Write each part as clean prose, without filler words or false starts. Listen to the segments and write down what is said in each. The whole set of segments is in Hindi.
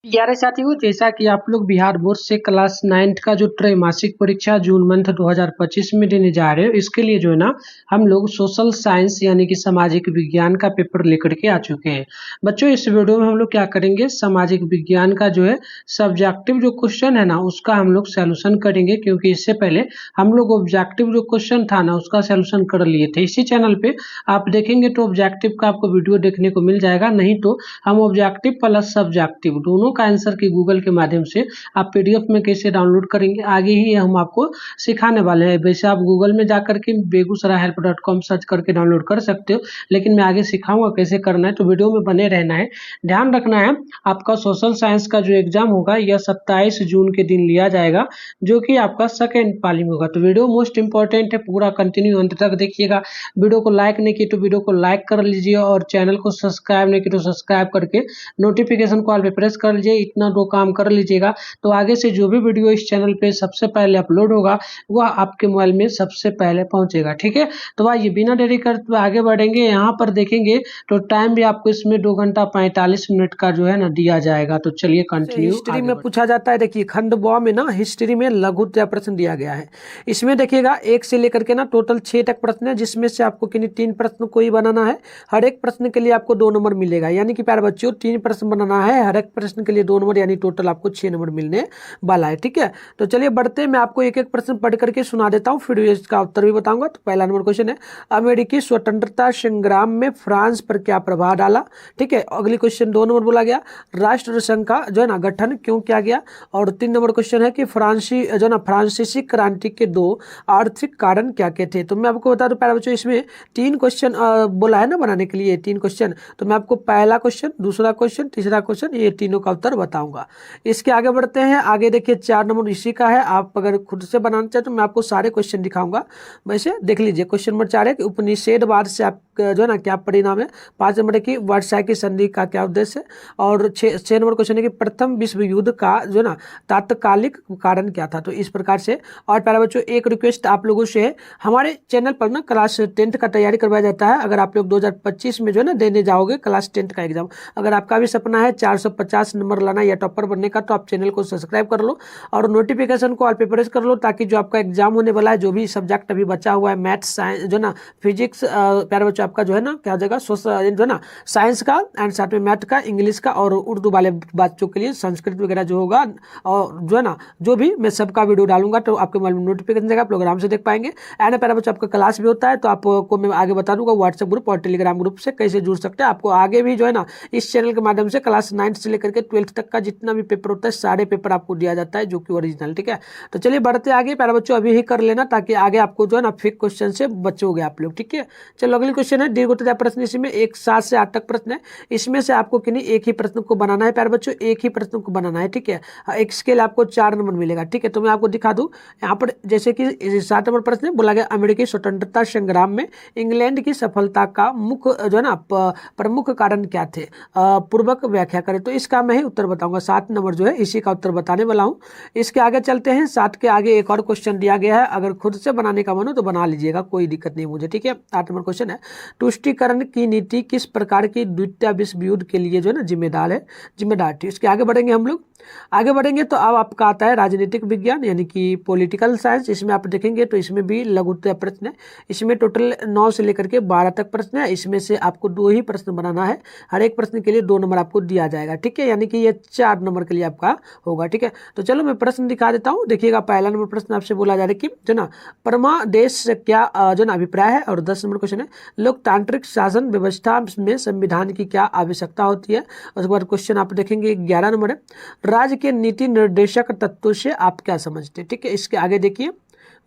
प्यारे साथियों, जैसा कि आप लोग बिहार बोर्ड से क्लास 9th का जो त्रैमासिक परीक्षा जून मंथ 2025 में देने जा रहे हो, इसके लिए जो है ना हम लोग सोशल साइंस यानी कि सामाजिक विज्ञान का पेपर लेकर के आ चुके हैं। बच्चों, इस वीडियो में हम लोग क्या करेंगे, सामाजिक विज्ञान का जो है सब्जेक्टिव जो क्वेश्चन है ना उसका हम लोग सोल्यूशन करेंगे, क्योंकि इससे पहले हम लोग ऑब्जेक्टिव जो क्वेश्चन था ना उसका सोल्यूशन कर लिए थे। इसी चैनल पे आप देखेंगे तो ऑब्जेक्टिव का आपको वीडियो देखने को मिल जाएगा, नहीं तो हम ऑब्जेक्टिव प्लस सब्जेक्टिव दोनों का आंसर की गूगल के माध्यम से आप पीडीएफ में कैसे डाउनलोड करेंगे आगे ही हम आपको सिखाने वाले हैं। वैसे आप गूगल में जाकर के begusarahelp.com सर्च करके डाउनलोड कर सकते हो, लेकिन मैं आगे सिखाऊंगा कैसे करना है, तो वीडियो में बने रहना है। ध्यान रखना है, आपका सोशल साइंस का जो एग्जाम होगा यह 27 जून के दिन लिया जाएगा, जो कि आपका सेकेंड पाली में होगा। तो वीडियो मोस्ट इंपॉर्टेंट है, पूरा कंटिन्यू अंत तक देखिएगा। वीडियो को लाइक नहीं किया तो वीडियो को लाइक कर लीजिए, और चैनल को सब्सक्राइब नहीं किया तो सब्सक्राइब करके नोटिफिकेशन कॉल पे प्रेस कर लीजिए। इतना दो काम कर लीजिएगा तो आगे से जो भी वीडियो इस चैनल पे सबसे पहले अपलोड होगा वह आपके मोबाइल में सबसे पहले पहुंचेगा। ठीक है, तो आइए बिना देरी करते आगे बढ़ेंगे। यहाँ पर देखेंगे तो टाइम भी आपको इसमें 2 घंटा 45 मिनट का जो है ना दिया जाएगा। तो चलिए कंटिन्यू। हिस्ट्री में पूछा जाता है। देखिए खंड ब में ना हिस्ट्री में लघुत्तम प्रश्न दिया गया है। इसमें देखिएगा 1 से लेकर के ना टोटल 6 तक प्रश्न है, जिसमें से आपको किन्हीं 3 प्रश्न को ही बनाना है। हर एक प्रश्न के लिए आपको 2 नंबर मिलेगा, यानी कि प्यारे बच्चों 3 प्रश्न बनाना है, हर एक प्रश्न के लिए 2 नंबर, यानी टोटल आपको 6 नंबर मिलने वाला है। ठीक है, तो चलिए बढ़ते हैं। मैं आपको एक एक प्रश्न पढ़ करके सुना देता हूँ, फिर इसका उत्तर भी बताऊंगा। तो पहला नंबर क्वेश्चन है, अमेरिकी स्वतंत्रता संग्राम में फ्रांस पर क्या प्रभाव डाला। ठीक है, अगली क्वेश्चन 2 नंबर बोला गया, राष्ट्र संघ का जो है ना गठन क्यों किया गया। और 3 नंबर क्वेश्चन है कि फ्रांसीसी क्रांति के 2 आर्थिक कारण क्या क्या थे। तो मैं आपको बता दूं प्यारे बच्चों, इसमें 3 क्वेश्चन बोला है ना बनाने के लिए, 3 क्वेश्चन। तो मैं आपको पहला क्वेश्चन, दूसरा क्वेश्चन, तीसरा क्वेश्चन, ये तीनों का उत्तर बताऊंगा। इसके आगे बढ़ते हैं। आगे देखिए 4 नंबर इसी का है। आप अगर खुद से बनाना चाहे तो मैं आपको सारे क्वेश्चन दिखाऊंगा, वैसे देख लीजिए। क्वेश्चन नंबर 4 है कि उपनिषेधवाद से आप जो है ना क्या परिणाम है। 5 नंबर है कि वर्साई की संधि का क्या उद्देश्य है। और 6 नंबर क्वेश्चन है कि प्रथम विश्व युद्ध का जो है ना तात्कालिक कारण क्या था। तो इस प्रकार से। और प्यारे बच्चों एक रिक्वेस्ट आप लोगों से है, हमारे चैनल पर ना क्लास 10th का तैयारी करवाया जाता है। अगर आप लोग 2025 में जो है ना देने जाओगे क्लास 10th का एग्जाम, अगर आपका भी सपना है 450 नंबर लाना या टॉपर बनने का, तो आप चैनल को सब्सक्राइब कर लो और नोटिफिकेशन को ऑल पे प्रेस कर लो, ताकि जो आपका एग्जाम होने वाला है, जो भी सब्जेक्ट अभी बचा हुआ है, मैथ्स, साइंस जो ना फिजिक्स, प्यारे बच्चों आपका जो है ना क्या हो जाएगा, सोशल जो है ना साइंस का, एंड साथ में मैथ का, इंग्लिश का, और उर्दू वाले बच्चों के लिए संस्कृत वगैरह जो होगा, और जो है ना जो भी मैं सबका वीडियो डालूंगा तो आपके मोबाइल में नोटिफिकेशन देगा, आप लोग आराम से देख पाएंगे। एंड प्यारे बच्चों आपका क्लास भी होता है, तो आपको मैं आगे बता दूंगा व्हाट्सएप ग्रुप और टेलीग्राम ग्रुप से कैसे जुड़ सकते हैं। आपको आगे भी जो है ना इस चैनल के माध्यम से क्लास 9th से लेकर के 12th तक का जितना भी पेपर होता है, सारे पेपर आपको दिया जाता है, जो कि ओरिजिनल। ठीक है, तो चलिए बढ़ते आगे। प्यारे बच्चों अभी ही कर लेना, ताकि आगे आपको जो है ना फेक क्वेश्चन से बचोगे आप लोग। ठीक है, चलो अगली क्वेश्चन है दीर्घोत्तर प्रश्न। इसमें 1 7 से 8 तक प्रश्न है। इसमें से आपको किन्हीं एक ही प्रश्न को बनाना है प्यारे बच्चों, एक ही प्रश्न को बनाना है। ठीक है, एक स्केल आपको 4 नंबर मिलेगा। ठीक है, तो मैं आपको दिखा दूं यहाँ पर, जैसे कि 7 नंबर प्रश्न है, बोला गया अमेरिकी स्वतंत्रता संग्राम में इंग्लैंड की सफलता का मुख्य जो है ना प्रमुख कारण क्या थे, पूर्वक व्याख्या करें। तो इसका मैं ही उत्तर बताऊंगा। 7 नंबर जो है इसी का उत्तर बताने वाला हूँ। इसके आगे चलते हैं। 7 के आगे एक और क्वेश्चन दिया गया है, अगर खुद से बनाने का मन हो तो बना लीजिएगा, कोई दिक्कत नहीं मुझे। ठीक है, 8 नंबर क्वेश्चन है, तुष्टीकरण की नीति किस प्रकार की द्वितीय विश्व युद्ध के लिए जो है ना जिम्मेदार थी। इसके आगे बढ़ेंगे हम लोग। आगे बढ़ेंगे तो अब आपका आता है राजनीतिक विज्ञान, यानी कि पॉलिटिकल साइंस। इसमें आप देखेंगे तो इसमें भी लघुत्तम प्रश्न है। इसमें टोटल 9 से लेकर के 12 तक प्रश्न है। इसमें से आपको 2 ही प्रश्न बनाना है, हर एक प्रश्न के लिए 2 नंबर आपको दिया जाएगा। ठीक है, यानी कि ये 4 नंबर के लिए आपका होगा। ठीक है, तो चलो मैं प्रश्न दिखा देता हूँ। देखिएगा पहला नंबर प्रश्न आपसे बोला जा रहा है कि जो ना परमादेश से क्या जो ना अभिप्राय है। और 10 नंबर क्वेश्चन है लोकतांत्रिक शासन व्यवस्था में संविधान की क्या आवश्यकता होती है। उसके बाद क्वेश्चन आप देखेंगे 11 नंबर है, राज्य के नीति निर्देशक तत्वों से आप क्या समझते हैं। ठीक है, इसके आगे देखिए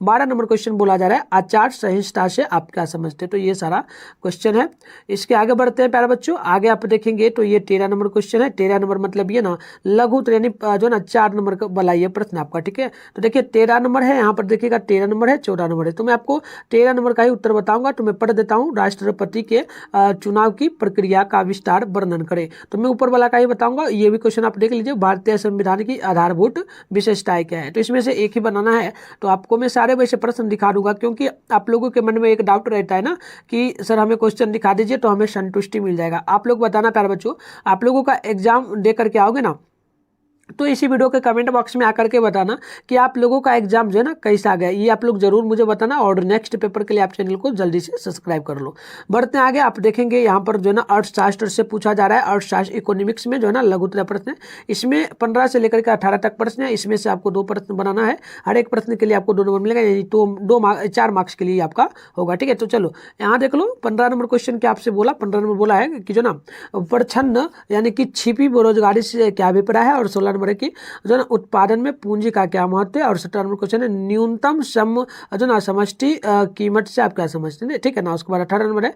12 नंबर क्वेश्चन बोला जा रहा है आचार संहिता से आप क्या समझते हैं। तो ये सारा क्वेश्चन है। इसके आगे बढ़ते हैं प्यारे बच्चों। आगे आप देखेंगे तो ये 13 नंबर क्वेश्चन है। 13 नंबर मतलब ये ना लघु यानी जो ना 4 नंबर का वाला ये प्रश्न आपका। ठीक है, तो देखिए 13 नंबर है, यहाँ पर देखिएगा 13 नंबर है, 14 नंबर है। तो मैं आपको 13 नंबर का ही उत्तर बताऊंगा। तो मैं पढ़ देता हूँ, राष्ट्रपति के चुनाव की प्रक्रिया का विस्तार वर्णन करें। तो मैं ऊपर वाला का ही बताऊंगा। ये भी क्वेश्चन आप देख लीजिए, भारतीय संविधान की आधारभूत विशेषताएं क्या है। तो इसमें से एक ही बनाना है। तो आपको मैं सारे वैसे प्रश्न दिखा दूंगा, क्योंकि आप लोगों के मन में एक डाउट रहता है ना कि सर हमें क्वेश्चन दिखा दीजिए तो हमें संतुष्टि मिल जाएगा। आप लोग बताना प्यारे बच्चों, आप लोगों का एग्जाम दे करके आओगे ना, तो इसी वीडियो के कमेंट बॉक्स में आकर के बताना कि आप लोगों का एग्जाम जो है ना कैसा गया, ये आप लोग जरूर मुझे बताना। और नेक्स्ट पेपर के लिए आप चैनल को जल्दी से सब्सक्राइब कर लो। बढ़ते हैं आगे, आप देखेंगे यहाँ पर जो है ना अर्थशास्त्र से पूछा जा रहा है। अर्थशास्त्र इकोनॉमिक्स में जो है ना लघुत्तम प्रश्न है, इसमें 15 से लेकर के 18 तक प्रश्न है। इसमें से आपको 2 प्रश्न बनाना है, हर एक प्रश्न के लिए आपको 2 नंबर मिलेगा, यानी तो 4 मार्क्स के लिए आपका होगा। ठीक है, तो चलो यहाँ देख लो 15 नंबर क्वेश्चन क्या आपसे बोला, 15 नंबर बोला है कि जो ना प्रच्छन्न यानी कि छिपी बेरोजगारी से क्या अभिप्राय है, और 16 नंबर है कि जो ना उत्पादन में पूंजी का क्या महत्व है, और 17 नंबर क्वेश्चन है न्यूनतम जो ना समष्टि कीमत से आप क्या समझते हैं। ठीक है ना, उसके बाद 18 नंबर है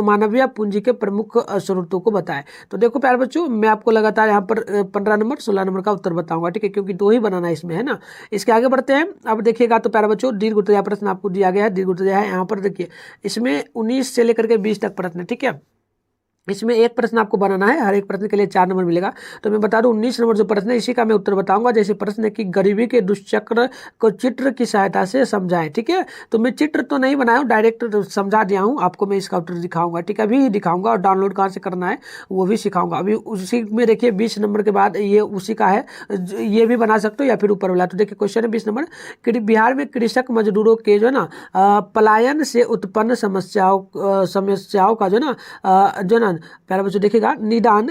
मानवीय पूंजी के प्रमुख स्रोतों को बताएं। तो देखो प्यारे बच्चों, मैं आपको लगातार यहाँ पर 15 नंबर 16 नंबर का उत्तर बताऊंगा। ठीक है, क्योंकि 2 ही बनाना है इसमें, है ना। इसके आगे बढ़ते हैं। अब देखिएगा तो प्यारे बच्चों दीर्घ उत्तरीय प्रश्न आपको दिया गया है। दीर्घ उत्तरीय है यहाँ पर, देखिए इसमें 19 से लेकर के 20 तक प्रश्न है। ठीक है, इसमें एक प्रश्न आपको बनाना है, हर एक प्रश्न के लिए 4 नंबर मिलेगा। तो मैं बता दूं 19 नंबर जो प्रश्न है इसी का मैं उत्तर बताऊंगा। जैसे प्रश्न है कि गरीबी के दुष्चक्र को चित्र की सहायता से समझाएं। ठीक है, तो मैं चित्र तो नहीं बनाया हूं, डायरेक्ट समझा दिया हूं आपको। मैं इसका उत्तर दिखाऊंगा, ठीक है, अभी दिखाऊंगा, और डाउनलोड कहाँ से करना है वो भी सिखाऊंगा अभी। उसी में देखिए 20 नंबर के बाद ये उसी का है, ये भी बना सकते हो या फिर ऊपर वाला। तो देखिए क्वेश्चन है 20 नंबर कि बिहार में कृषक मजदूरों के जो ना पलायन से उत्पन्न समस्याओं का जो ना प्यारे बच्चों देखिएगा निदान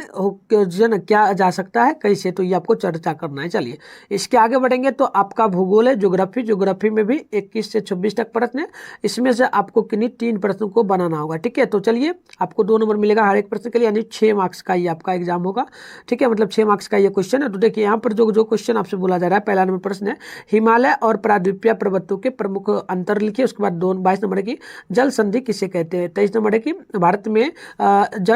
जो ना क्या जा सकता है कैसे, तो ये आपको चर्चा करना है। चलिए इसके आगे बढ़ेंगे। तो आपका भूगोल है, ज्योग्राफी में भी 21 से 26 तक प्रश्न है। इसमें से आपको किन्हीं 3 प्रश्नों को बनाना होगा। ठीक है, तो चलिए आपको 2 नंबर मिलेगा हर एक प्रश्न के लिए, यानी 6 मार्क्स का ये आपका एग्जाम होगा। ठीक है, मतलब 6 मार्क्स का ये क्वेश्चन है। तो देखिए यहाँ पर जो क्वेश्चन आपसे बोला जा रहा है, पहला नंबर प्रश्न है हिमालय और प्रायद्वीपीय पर्वतों के प्रमुख अंतर लिखिए। उसके बाद 22 नंबर है कि जल संधि किसे कहते हैं। 23 नंबर है कि भारत में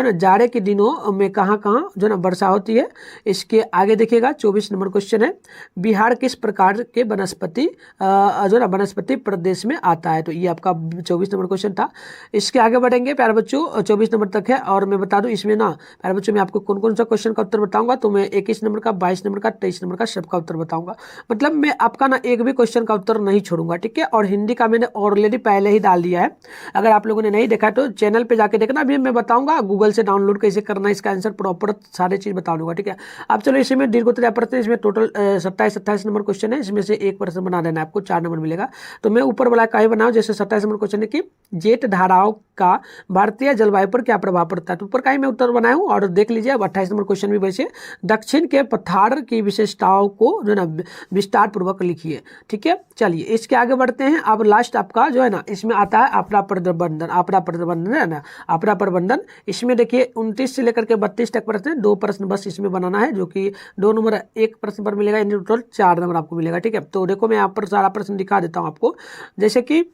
जाड़े के दिनों में कहाँ कहाँ जो ना वर्षा होती है। इसके आगे देखिएगा 24 नंबर क्वेश्चन है बिहार किस प्रकार के वनस्पति जो ना वनस्पति प्रदेश में आता है। तो ये आपका 24 नंबर क्वेश्चन था। इसके आगे बढ़ेंगे प्यारे बच्चों, 24 नंबर तक है। और मैं बता दूं इसमें ना प्यारे बच्चों मैं आपको कौन कौन सा क्वेश्चन का उत्तर बताऊंगा। तो मैं 21 नंबर का, 22 नंबर का, 23 नंबर का सबका उत्तर बताऊंगा। मतलब मैं आपका ना एक भी क्वेश्चन का उत्तर नहीं छोड़ूंगा। ठीक है, और हिंदी का मैंने ऑलरेडी पहले ही डाल दिया है, अगर आप लोगों ने नहीं देखा तो चैनल पे जाके देखना। अभी मैं बताऊंगा गूगल से डाउनलोड कैसे करना है, इसका आंसर प्रॉपर सारे चीज बता दूंगा। ठीक है, अब चलो इसी में दीर्घ उत्तरीय प्रश्न, इसमें टोटल 27 नंबर क्वेश्चन है। इसमें से एक प्रश्न बना देना है, आपको 4 नंबर मिलेगा। तो मैं ऊपर वाला का ही बनाऊं। जैसे 27 नंबर क्वेश्चन है कि जेट धाराओं का भारतीय जलवायु पर क्या प्रभाव पड़ता है। तो ऊपर का ही मैं उत्तर बनाया हूं, और देख लीजिए। अब 28 नंबर क्वेश्चन भी वैसे दक्षिण के पठार की विशेषताओं को जो ना विस्तार पूर्वक लिखिए। ठीक है, चलिए इसके आगे बढ़ते हैं। अब लास्ट आपका जो है ना इसमें आता है आपदा प्रबंधन है ना, आपदा प्रबंधन। इसमें देखिए 29 से लेकर के 32 तक प्रश्न है, 2 प्रश्न बस इसमें बनाना है, जो कि 2 नंबर एक प्रश्न पर मिलेगा, यानी टोटल 4 नंबर आपको मिलेगा। ठीक है, तो देखो मैं यहाँ पर सारा प्रश्न दिखा देता हूँ आपको। जैसे कि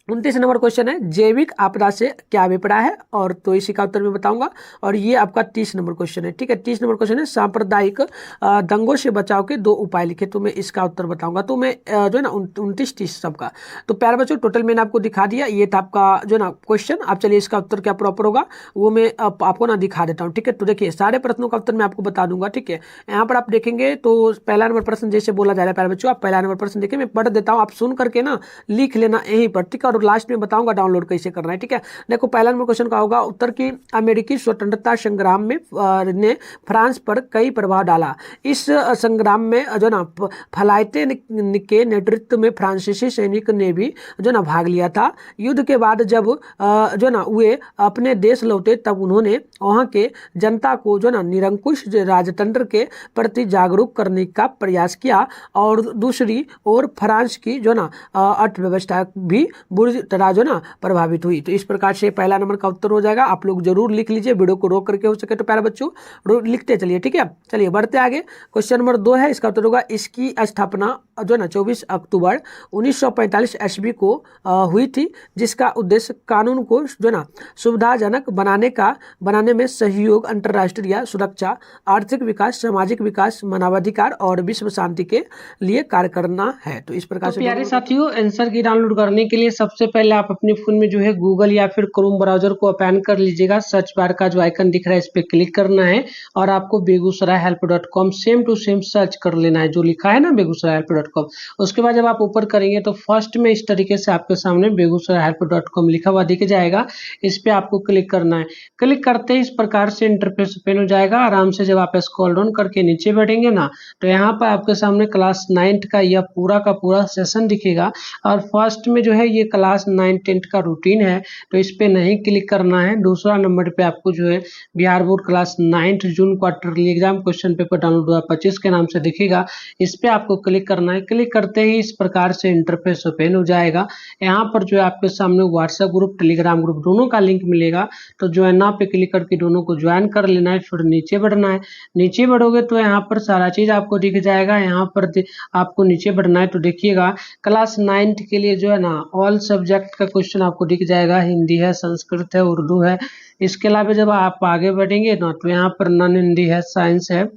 29 नंबर क्वेश्चन है जैविक आपदा से क्या अभिप्राय है, और तो इसी का उत्तर मैं बताऊंगा। और ये आपका 30 नंबर क्वेश्चन है। ठीक है, 30 नंबर क्वेश्चन है सांप्रदायिक दंगों से बचाव के 2 उपाय लिखे। तो मैं इसका उत्तर बताऊंगा। तो मैं जो है ना 29-30 सबका। तो प्यारे बच्चों टोटल मैंने आपको दिखा दिया, ये था आपका जो ना क्वेश्चन। अब चलिए इसका उत्तर क्या प्रॉपर होगा वो मैं आपको ना दिखा देता हूँ। ठीक है, तो देखिए सारे प्रश्नों का उत्तर मैं आपको बता दूंगा। ठीक है, यहाँ पर आप देखेंगे तो पहला नंबर प्रश्न जैसे बोला जा रहा है, प्यारे बच्चों आप पहला नंबर प्रश्न देखिए, मैं पढ़ देता हूँ, आप सुन करके ना लिख लेना यहीं पर। ठीक है, और लास्ट में बताऊंगा डाउनलोड कैसे करना है। ठीक है, देखो पहला नंबर क्वेश्चन का होगा उत्तर की अमेरिकी स्वतंत्रता संग्राम में ने फ्रांस पर कई प्रभाव डाला। इस संग्राम में जो ना फलाइटे के नेतृत्व में फ्रांसीसी सैनिक ने भी जो ना भाग लिया था। युद्ध के बाद जब जो ना वे अपने देश लौटे तब उन्होंने वहाँ के जनता को जो ना निरंकुश राजतंत्र के प्रति जागरूक करने का प्रयास किया, और दूसरी ओर फ्रांस की जो ना अर्थव्यवस्था भी बुरी तरह जो ना प्रभावित हुई। तो इस प्रकार से पहला नंबर का उत्तर हो जाएगा। आप लोग जरूर लिख लीजिए, वीडियो को रोक करके हो सके तो प्यारे बच्चों लिखते चलिए। ठीक है, चलिए बढ़ते आगे। क्वेश्चन नंबर 2 है, इसका उत्तर होगा इसकी स्थापना जो ना 24 अक्टूबर 1945 ईस्वी को हुई थी, जिसका उद्देश्य कानून को जो ना सुविधाजनक बनाने में सहयोग, अंतर्राष्ट्रीय सुरक्षा, आर्थिक विकास, सामाजिक विकास, मानवाधिकार और विश्व शांति के लिए कार्य करना है। तो इस प्रकार से प्यारे साथियों आंसर की डाउनलोड करने के लिए सबसे सबसे पहले आप अपने फोन में जो है गूगल या फिर क्रोम ब्राउजर को ओपन कर लीजिएगा। सर्च बार का जो आइकन दिख रहा है इस पे क्लिक करना है और आपको Begusarai help dot com same to same search कर लेना है, जो लिखा है ना बेगूसराय हेल्प.com। उसके बाद जब आप ऊपर करेंगे तो फर्स्ट में इस तरीके से आपके सामने बेगूसराय हेल्प.com लिखा हुआ दिख जाएगा। इस पे आपको क्लिक करना है। क्लिक करते ही इस प्रकार से इंटरफेस ओपन हो जाएगा। आराम से जब आप स्क्रॉल डाउन करके नीचे बढ़ेंगे ना तो यहाँ पर आपके सामने क्लास 9 का यह पूरा का पूरा सेशन दिखेगा और फर्स्ट में जो है ये क्लास 9-10 का रूटीन है, तो इस पे नहीं क्लिक करना है। दूसरा नंबर पे आपको जो है Bihar board class 9 June quarterly exam question paper download 2025 के नाम से दिखेगा, इस पे आपको क्लिक करना है। क्लिक करते ही इस प्रकार से इंटरफेस ओपन हो जाएगा। यहाँ पर जो है आपके सामने व्हाट्सएप ग्रुप, टेलीग्राम ग्रुप दोनों का लिंक मिलेगा, तो ज्वाइन नाउ पे क्लिक करके दोनों को ज्वाइन कर लेना है। फिर नीचे बढ़ना है। नीचे बढ़ोगे तो यहाँ पर सारा चीज आपको दिख जाएगा। यहाँ पर आपको नीचे बढ़ना है तो देखिएगा क्लास 9 के लिए जो है ना ऑल सब्जेक्ट का क्वेश्चन आपको दिख जाएगा। हिंदी है, संस्कृत है, उर्दू है। इसके अलावा जब आप आगे बढ़ेंगे ना तो यहाँ पर नॉन हिंदी है, साइंस है,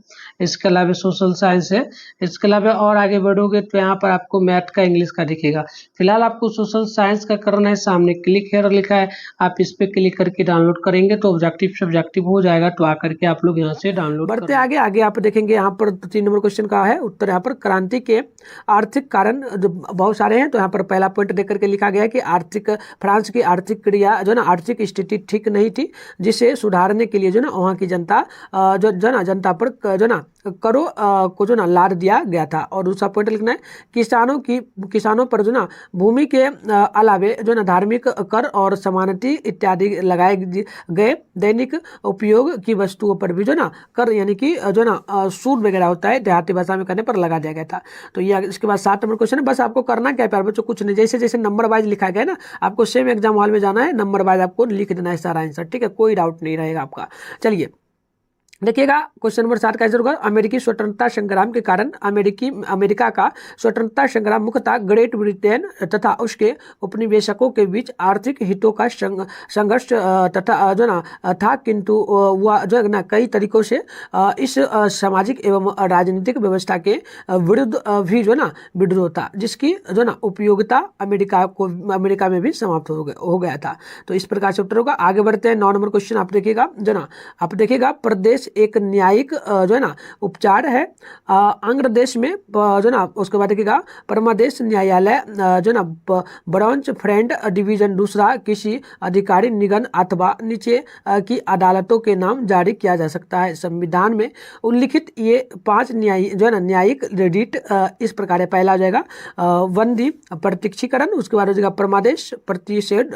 इसके अलावा सोशल साइंस है। इसके अलावा और आगे बढ़ोगे तो यहाँ पर आपको मैथ का, इंग्लिश का दिखेगा। फिलहाल आपको सोशल साइंस का करना है। सामने क्लिक हेयर लिखा है, आप इस पे क्लिक करके डाउनलोड करेंगे तो ऑब्जेक्टिव सब्जेक्टिव हो जाएगा। तो आकर के आप लोग यहाँ से डाउनलोड बढ़ते आगे आगे आप देखेंगे यहाँ पर 3 नंबर क्वेश्चन का है उत्तर। यहाँ पर क्रांति के आर्थिक कारण जो बहुत सारे हैं, तो यहाँ पर पहला पॉइंट देख करके लिखा गया है कि फ्रांस की आर्थिक क्रिया जो ना आर्थिक स्थिति ठीक नहीं थी, जिसे सुधारने के लिए जो ना वहाँ की जनता जनता पर जो ना करो को जो ना लाद दिया गया था। और दूसरा पॉइंट लिखना है किसानों पर जो ना भूमि के अलावे जो ना धार्मिक कर और समानती इत्यादि लगाए गए दैनिक उपयोग की वस्तुओं पर भी जो ना कर, यानी कि जो ना सूद वगैरह होता है देहाती भाषा में करने पर लगा दिया गया था। तो ये इसके बाद 7 नंबर क्वेश्चन है। बस आपको करना क्या है प्यारे बच्चों, कुछ नहीं, जैसे जैसे नंबर वाइज लिखा गया है ना, आपको सेम एग्जाम हॉल में जाना है, नंबर वाइज आपको लिख देना है सारा आंसर, ठीक है, कोई डाउट नहीं रहेगा आपका। चलिए देखिएगा क्वेश्चन नंबर 7 का आंसर होगा अमेरिकी स्वतंत्रता संग्राम के कारण अमेरिका का स्वतंत्रता संग्राम मुख्यतः ग्रेट ब्रिटेन तथा उसके उपनिवेशकों के बीच आर्थिक हितों का संघर्ष तथा जो ना था, किंतु वह जो ना कई तरीकों से इस सामाजिक एवं राजनीतिक व्यवस्था के विरुद्ध भी जो ना विद्रोह था, जिसकी जो ना उपयोगिता अमेरिका में भी समाप्त हो गया था। तो इस प्रकार से उत्तर होगा। आगे बढ़ते हैं 9 नंबर क्वेश्चन आप देखिएगा जो ना आप देखिएगा प्रदेश एक न्यायिक जो है ना उपचार है आंध्र देश में जो ना। उसके बाद देखिएगा परमादेश न्यायालय जो ना ब्रांच फ्रेंड डिवीजन दूसरा किसी अधिकारी निगम अथवा नीचे की अदालतों के नाम जारी किया जा सकता है। संविधान में उल्लिखित ये 5 न्यायिक रेडिट इस प्रकार पहला हो जाएगा वंदी प्रत्यक्षीकरण, उसके बाद हो जाएगा परमादेश प्रतिषेध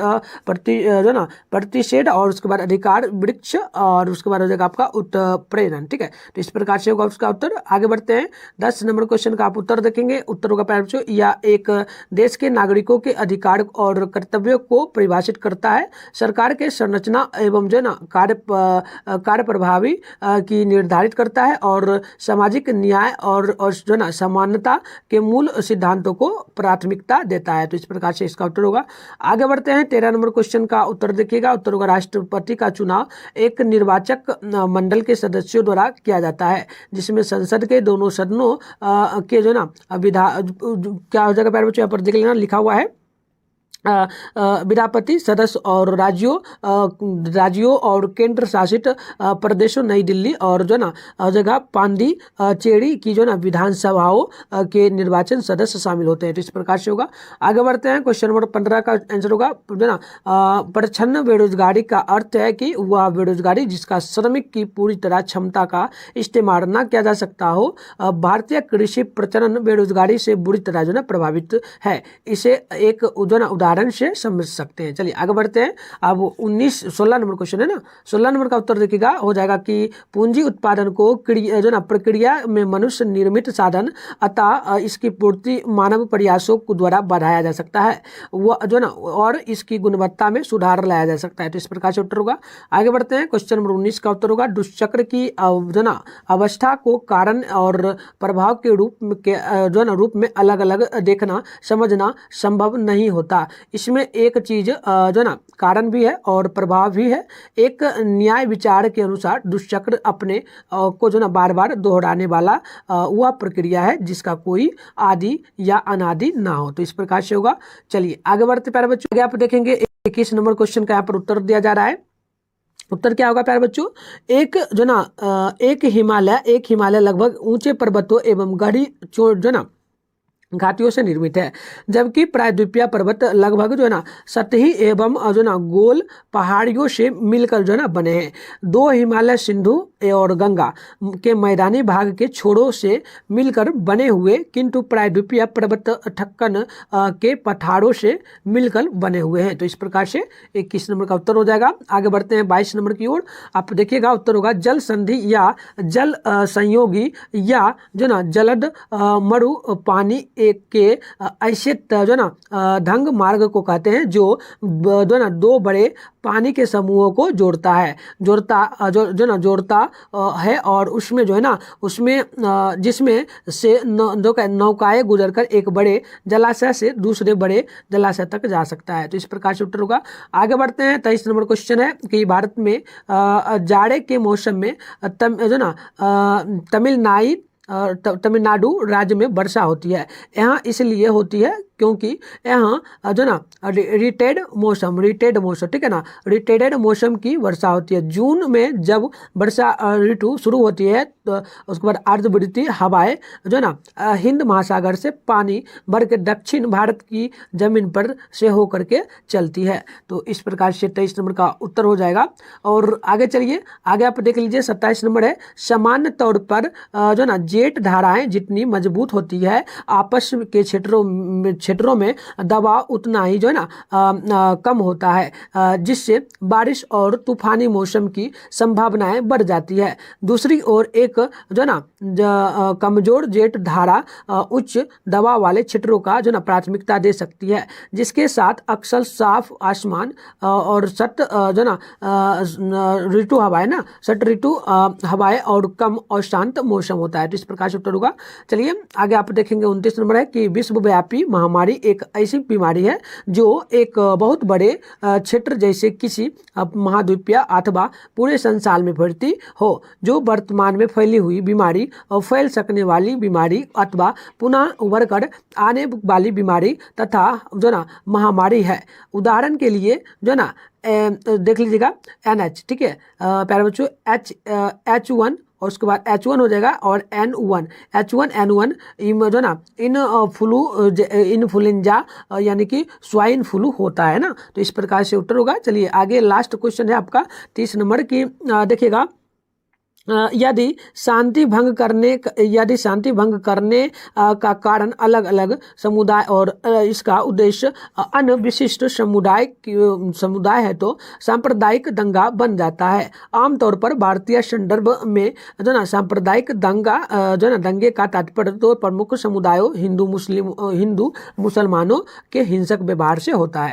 और उसके बाद अधिकार वृक्ष और उसके बाद हो जाएगा आपका उत्प्रेरण, ठीक है। तो इस प्रकार से होगा उसका उत्तर। आगे बढ़ते हैं 10 नंबर क्वेश्चन का आप उत्तर देखेंगे। उत्तर होगा प्यारे बच्चों, या एक देश के नागरिकों के अधिकार और कर्तव्यों को परिभाषित करता है। सरकार के संरचना एवं जो ना कार्य प्रभावी की निर्धारित करता है और सामाजिक न्याय और जो ना समानता के मूल सिद्धांतों को प्राथमिकता देता है। तो इस प्रकार से इसका उत्तर होगा। आगे बढ़ते हैं 13 नंबर क्वेश्चन का उत्तर देखिएगा। उत्तर होगा राष्ट्रपति का चुनाव एक निर्वाचक मंडल के सदस्यों द्वारा किया जाता है, जिसमें संसद के दोनों सदनों के जो ना क्या हो जाएगा प्यारे बच्चों, यहाँ पर देख लेना लिखा हुआ है विधापति सदस्य और राज्यों और केंद्र शासित प्रदेशों नई दिल्ली और जो ना जगह पांडिचेरी की जो ना विधानसभाओं के निर्वाचन सदस्य शामिल होते हैं। तो इस प्रकार से होगा। आगे बढ़ते हैं क्वेश्चन नंबर 15 का आंसर होगा जो ना प्रच्छन्न बेरोजगारी का अर्थ है कि वह बेरोजगारी जिसका श्रमिक की पूरी तरह क्षमता का इस्तेमाल न किया जा सकता हो। भारतीय कृषि प्रचलन बेरोजगारी से बुरी तरह जो ना प्रभावित है, इसे एक जो ना उदाहरण से समझ सकते हैं। चलिए आगे बढ़ते हैं। अब 16 नंबर क्वेश्चन है ना, 16 नंबर का उत्तर देखिएगा हो जाएगा कि पूंजी उत्पादन को जो ना प्रक्रिया में मनुष्य निर्मित साधन अतः इसकी पूर्ति मानव प्रयासों को द्वारा बढ़ाया जा सकता है, वह जो ना और इसकी गुणवत्ता में सुधार लाया जा सकता है। तो इस प्रकार से उत्तर होगा। आगे बढ़ते हैं क्वेश्चन नंबर 19 का उत्तर होगा दुष्चक्र की जो ना अवस्था को कारण और प्रभाव के रूप में अलग अलग देखना समझना संभव नहीं होता, इसमें एक चीज जो ना कारण भी है और प्रभाव भी है। एक न्याय विचार के अनुसार दुष्चक्र अपने को जो ना बार बार दोहराने वाला वह प्रक्रिया है जिसका कोई आदि या अनादि ना हो। तो इस प्रकार से होगा। चलिए आगे बढ़ते प्यारे बच्चों, आगे आप देखेंगे 21 नंबर क्वेश्चन का यहाँ पर उत्तर दिया जा रहा है। उत्तर क्या होगा प्यारे बच्चों, एक हिमालय लगभग ऊंचे पर्वतों एवं गढ़ी जो ना घाटियों से निर्मित है, जबकि प्रायद्वीपीय पर्वत लगभग जो है ना सतही एवं जो ना गोल पहाड़ियों से मिलकर जो है ना बने हैं। दो हिमालय सिंधु और गंगा के मैदानी भाग के छोरों से मिलकर बने हुए, किंतु प्रायद्वीपीय पर्वत ठक्कन के पठारों से मिलकर बने हुए हैं। तो इस प्रकार से 21 नंबर का उत्तर हो जाएगा। आगे बढ़ते हैं 22 नंबर की ओर। आप देखिएगा उत्तर होगा जल संधि या जल संयोगी या जो ना जलद मरु पानी एक के ऐसे जो ना ढंग मार्ग को कहते हैं जो दो बड़े पानी के समूहों को जोड़ता है है और उसमें जो है ना उसमें जिसमें से नौकाएं गुजरकर एक बड़े जलाशय से दूसरे बड़े जलाशय तक जा सकता है। तो इस प्रकार से उत्तर होगा। आगे बढ़ते हैं 23 नंबर क्वेश्चन है कि भारत में जाड़े के मौसम में तमिलनाडु राज्य में वर्षा होती है। यहाँ इसलिए होती है क्योंकि यहाँ जो ना रिटेड मौसम ठीक है ना, रिटेडेड मौसम की वर्षा होती है। जून में जब वर्षा ऋतु शुरू होती है तो उसके बाद अर्धवृत्तीय हवाएं जो ना हिंद महासागर से पानी भर के दक्षिण भारत की जमीन पर से होकर के चलती है। तो इस प्रकार से 23 नंबर का उत्तर हो जाएगा। और आगे चलिए, आगे आप देख लीजिए 27 नंबर है, सामान्य तौर पर जो ना जेट धाराएं जितनी मजबूत होती है आपस के क्षेत्रों में दबाव उतना ही जो है ना कम होता है, जिससे बारिश और तूफानी मौसम की संभावनाएं बढ़ जाती है। दूसरी ओर एक जो ना कमजोर जेट धारा उच्च दबाव वाले क्षेत्रों का जो ना प्राथमिकता दे सकती है, जिसके साथ अक्सर साफ आसमान और जो ना ऋतु हवाएं और कम और शांत मौसम होता है। तो इस प्रकार से उत्तर होगा। चलिए आगे आप देखेंगे 29 नंबर है कि विश्वव्यापी महामारी एक ऐसी बीमारी है जो एक बहुत बड़े क्षेत्र जैसे किसी महाद्वीपीय अथवा पूरे संसार में फैलती हो, जो वर्तमान में फैली हुई बीमारी और फैल सकने वाली बीमारी अथवा पुनः उभर कर आने वाली बीमारी तथा जो ना महामारी है। उदाहरण के लिए जो ना देख लीजिएगा NH, ठीक है प्यारे बच्चों, H1 और उसके बाद H1 हो जाएगा और H1N1 जो ना इन्फ्लुएंजा यानी कि स्वाइन फ्लू होता है ना। तो इस प्रकार से उत्तर होगा। चलिए आगे लास्ट क्वेश्चन है आपका 30 नंबर की। देखिएगा यदि शांति भंग करने का कारण अलग अलग समुदाय और इसका उद्देश्य अन्य विशिष्ट समुदाय है तो सांप्रदायिक दंगा बन जाता है। आमतौर पर भारतीय संदर्भ में जो ना सांप्रदायिक दंगा जो ना दंगे का तात्पर्य दो प्रमुख समुदायों हिंदू मुसलमानों के हिंसक व्यवहार से होता है।